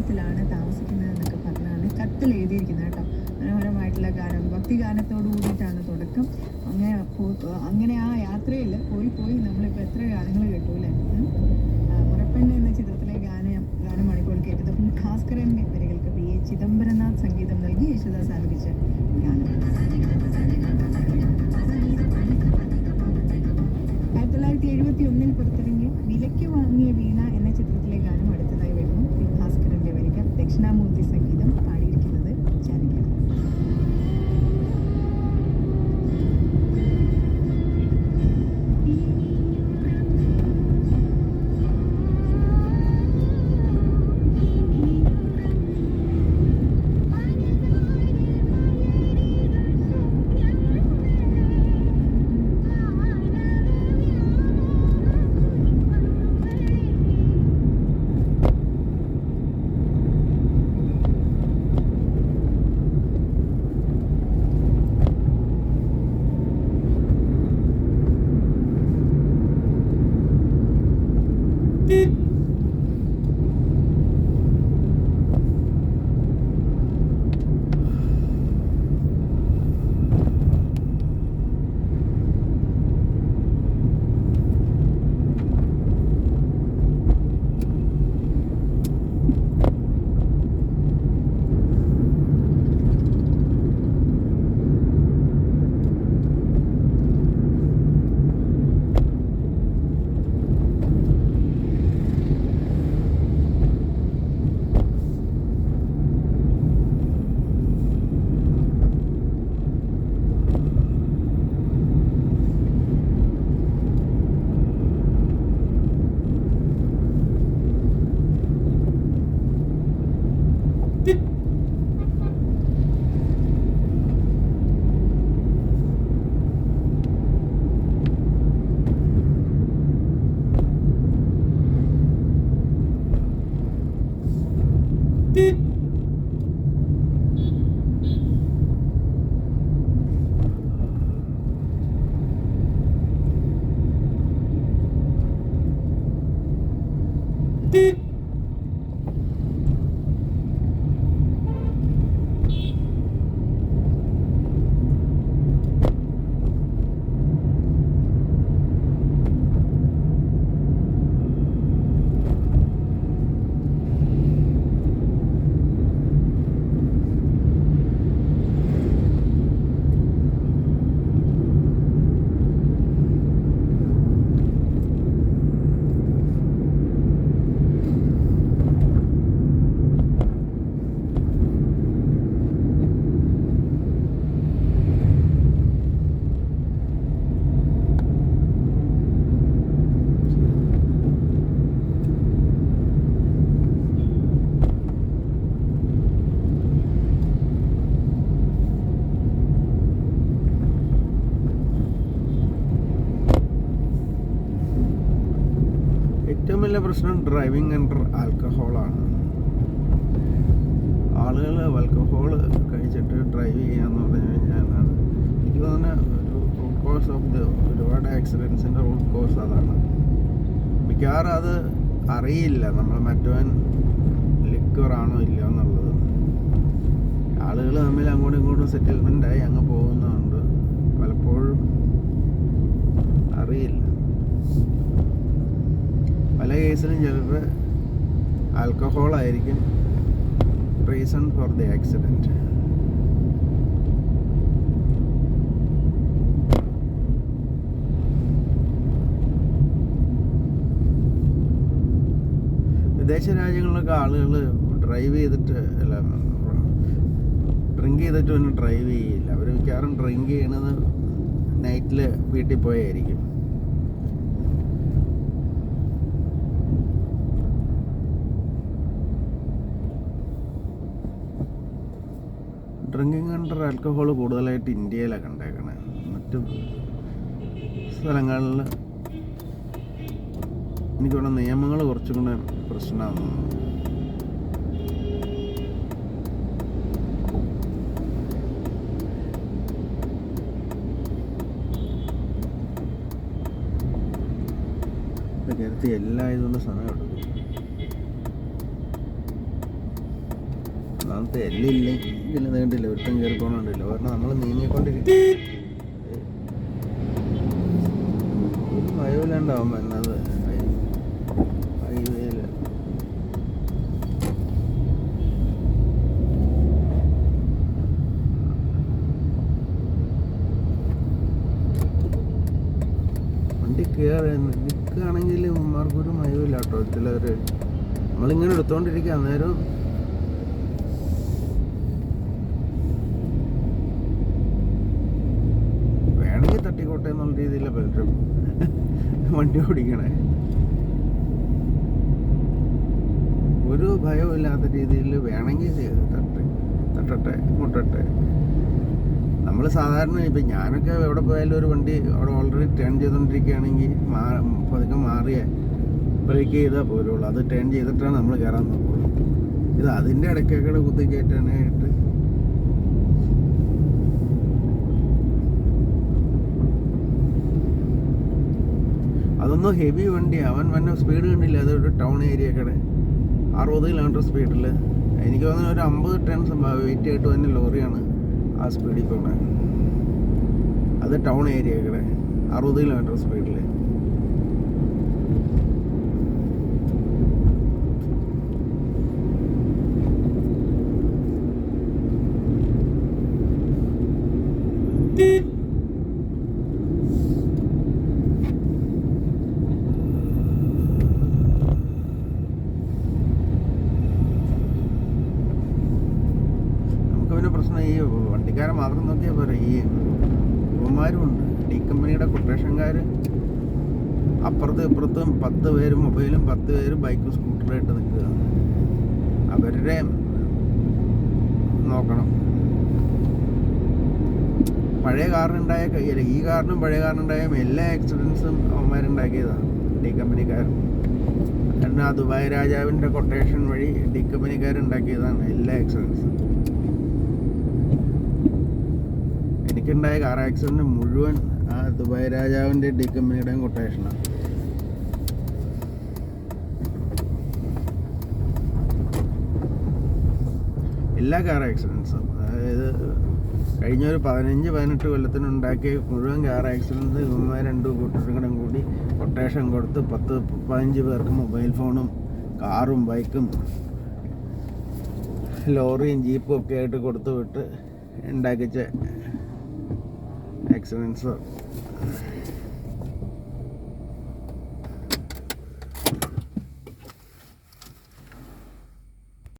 കുടുംബത്തിലാണ് താമസിക്കുന്നത് എന്നൊക്കെ പറഞ്ഞാണ് കത്തിൽ എഴുതിയിരിക്കുന്നത് കേട്ടോ. മനോഹരമായിട്ടുള്ള ഗാനം, ഭക്തി ഗാനത്തോടു കൂടിയിട്ടാണ് തുടക്കം. അങ്ങനെ ആ യാത്രയിൽ പോയി നമ്മളിപ്പോൾ എത്ര ഗാനങ്ങൾ കേട്ടു അല്ലേ. മുറപ്പെണ്ണ് എന്ന ചിത്രത്തിലെ ഗാനമാണ് ഇപ്പോൾ കേട്ടത്. ഭാസ്കരൻ്റെ വരികൾക്ക് പി എ ചിദംബരനാഥ് സംഗീതം നൽകി യേശുദാസ് ആലപിച്ച ഗാനം. 1971 പുറത്തിറങ്ങിയ വിലയ്ക്ക് വാങ്ങിയ വീണ എന്ന ചിത്രത്തിലെ ഗാനം അടുത്തതായി വരുന്നു. പി ഭാസ്കരന്റെ വരികൾ, ദക്ഷിണാമൂർത്തി സംഗീതം, പാടിയിരിക്കുന്നത് ജാനകി. ഏറ്റവും വലിയ പ്രശ്നം ഡ്രൈവിംഗ് അണ്ടർ ആൽക്കഹോളാണ്. ആളുകൾ ആൽക്കഹോൾ കഴിച്ചിട്ട് ഡ്രൈവ് ചെയ്യാന്ന് പറഞ്ഞു കഴിഞ്ഞാൽ എനിക്ക് തോന്നുന്ന ഒരു റൂട്ട് കോസ് ഓഫ് ഒരുപാട് ആക്സിഡൻസിൻ്റെ റൂട്ട് കോസ് അതാണ്. മിക്കവാറും അത് അറിയില്ല നമ്മൾ മറ്റവൻ ലിക്വറാണോ ഇല്ലയോ എന്നുള്ളത്. ആളുകൾ തമ്മിൽ അങ്ങോട്ടും ഇങ്ങോട്ടും സെറ്റിൽമെൻ്റായി അങ്ങ് പോകുന്നുണ്ട്, പലപ്പോഴും അറിയില്ല. പല കേസിലും ചിലപ്പോൾ ആൽക്കഹോളായിരിക്കും റീസൺ ഫോർ ദി ആക്സിഡൻറ്റ്. വിദേശ രാജ്യങ്ങളിലൊക്കെ ആളുകൾ ഡ്രൈവ് ചെയ്തിട്ട് അല്ല ഡ്രിങ്ക് ചെയ്തിട്ട് പിന്നെ ഡ്രൈവ് ചെയ്യില്ല. അവർ മിക്കവാറും ഡ്രിങ്ക് ചെയ്യണത് നൈറ്റിൽ വീട്ടിൽ പോയായിരിക്കും. ഡ്രിങ്കിങ് അണ്ടർ ആൽക്കഹോൾ കൂടുതലായിട്ട് ഇന്ത്യയിലാണ് കണ്ടേക്കണേ. മറ്റു സ്ഥലങ്ങളിൽ എനിക്കിവിടെ നിയമങ്ങൾ കുറച്ചും കൂടെ പ്രശ്നമാണ്. കരുത്തി എല്ലാം ഇതുകൊണ്ട് സമയം എടുക്കും. ഒന്നാമത്തെ എല്ലില്ലെങ്കിൽ നീണ്ടില്ല, ഒരുത്തം കയറിക്കൊണ്ടില്ല. കാരണം നമ്മൾ നീങ്ങിക്കൊണ്ടിരിക്കും, ഒരു ഭയമില്ലാണ്ടാവും എന്നത് ഹൈവേയിൽ. വണ്ടി കയറി നിൽക്കുകയാണെങ്കിൽ ഉമ്മാർക്കൊരു മയമില്ല കേട്ടോ. ചിലർ നമ്മളിങ്ങനെ എടുത്തോണ്ടിരിക്കുക, അന്നേരം വേണമെങ്കിൽ തട്ടിക്കോട്ടെ എന്നുള്ള രീതിയിലാണ് പലരും വണ്ടി ഓടിക്കണേ. ഒരു ഭയവും ഇല്ലാത്ത രീതിയിൽ വേണമെങ്കിൽ തട്ടട്ടെ മുട്ടട്ടെ. നമ്മൾ സാധാരണ ഇപ്പം ഞാനൊക്കെ എവിടെ പോയാലും ഒരു വണ്ടി അവിടെ ഓൾറെഡി ടേൺ ചെയ്തുകൊണ്ടിരിക്കുകയാണെങ്കിൽ പതുക്കെ മാറിയ ബ്രേക്ക് ചെയ്താൽ പോലുള്ളൂ. അത് ടേൺ ചെയ്തിട്ടാണ് നമ്മൾ കയറാൻ നോക്കുള്ളൂ. ഇത് അതിൻ്റെ ഇടയ്ക്കൊക്കെ കുത്തി കയറ്റാനായിട്ട് അതൊന്നും ഹെവി വണ്ടി. അവൻ വന്ന സ്പീഡ് കണ്ടില്ല, അതൊരു ടൗൺ ഏരിയക്കടെ 60 കിലോമീറ്റർ സ്പീഡിൽ. എനിക്ക് തോന്നുന്നു ഒരു 50 ടൺ വെയിറ്റ് ആയിട്ട് തന്നെ ലോറിയാണ് ആ സ്പീഡിൽ പോകണേ. അത് ടൗൺ ഏരിയക്കടെ 60 കിലോമീറ്റർ സ്പീഡിൽ. പ്രശ്നം ഈ വണ്ടിക്കാരെ മാത്രം നോക്കിയാൽ പോരാ, ഈ യുവന്മാരും ഉണ്ട്. ഡി കമ്പനിയുടെ കൊട്ടേഷൻകാർ അപ്പുറത്തും ഇപ്പുറത്തും 10 പേര് മൊബൈലും 10 പേര് ബൈക്കും സ്കൂട്ടറായിട്ട് നിൽക്കുക. അവരുടെ നോക്കണം. പഴയ കാറിനുണ്ടായ ഈ കാറിനും പഴയ കാറിനുണ്ടായ എല്ലാ ആക്സിഡൻസും അവന്മാരുണ്ടാക്കിയതാണ് ഡി കമ്പനിക്കാർ. കാരണം ആ ദുബായ് രാജാവിൻ്റെ കൊട്ടേഷൻ വഴി ഡി കമ്പനിക്കാരുണ്ടാക്കിയതാണ് എല്ലാ ആക്സിഡൻസും. എനിക്കുണ്ടായ കാർ ആക്സിഡൻറ്റ് മുഴുവൻ ആ ദുബായ് രാജാവിൻ്റെ ഡി കമ്പനിയുടെയും കൊട്ടേഷനാണ്. എല്ലാ കാർ ആക്സിഡൻസും, അതായത് കഴിഞ്ഞ ഒരു 15-18 കൊല്ലത്തിനുണ്ടാക്കിയ മുഴുവൻ കാർ ആക്സിഡൻസ് ഇവന്മാർ 2 കൂട്ടരും കൂടി കൊട്ടേഷൻ കൊടുത്ത് 10-15 പേർക്ക് മൊബൈൽ ഫോണും കാറും ബൈക്കും ലോറിയും ജീപ്പും ഒക്കെ ആയിട്ട് കൊടുത്തു വിട്ട് ഉണ്ടാക്കിച്ച ആക്സിഡൻസ്.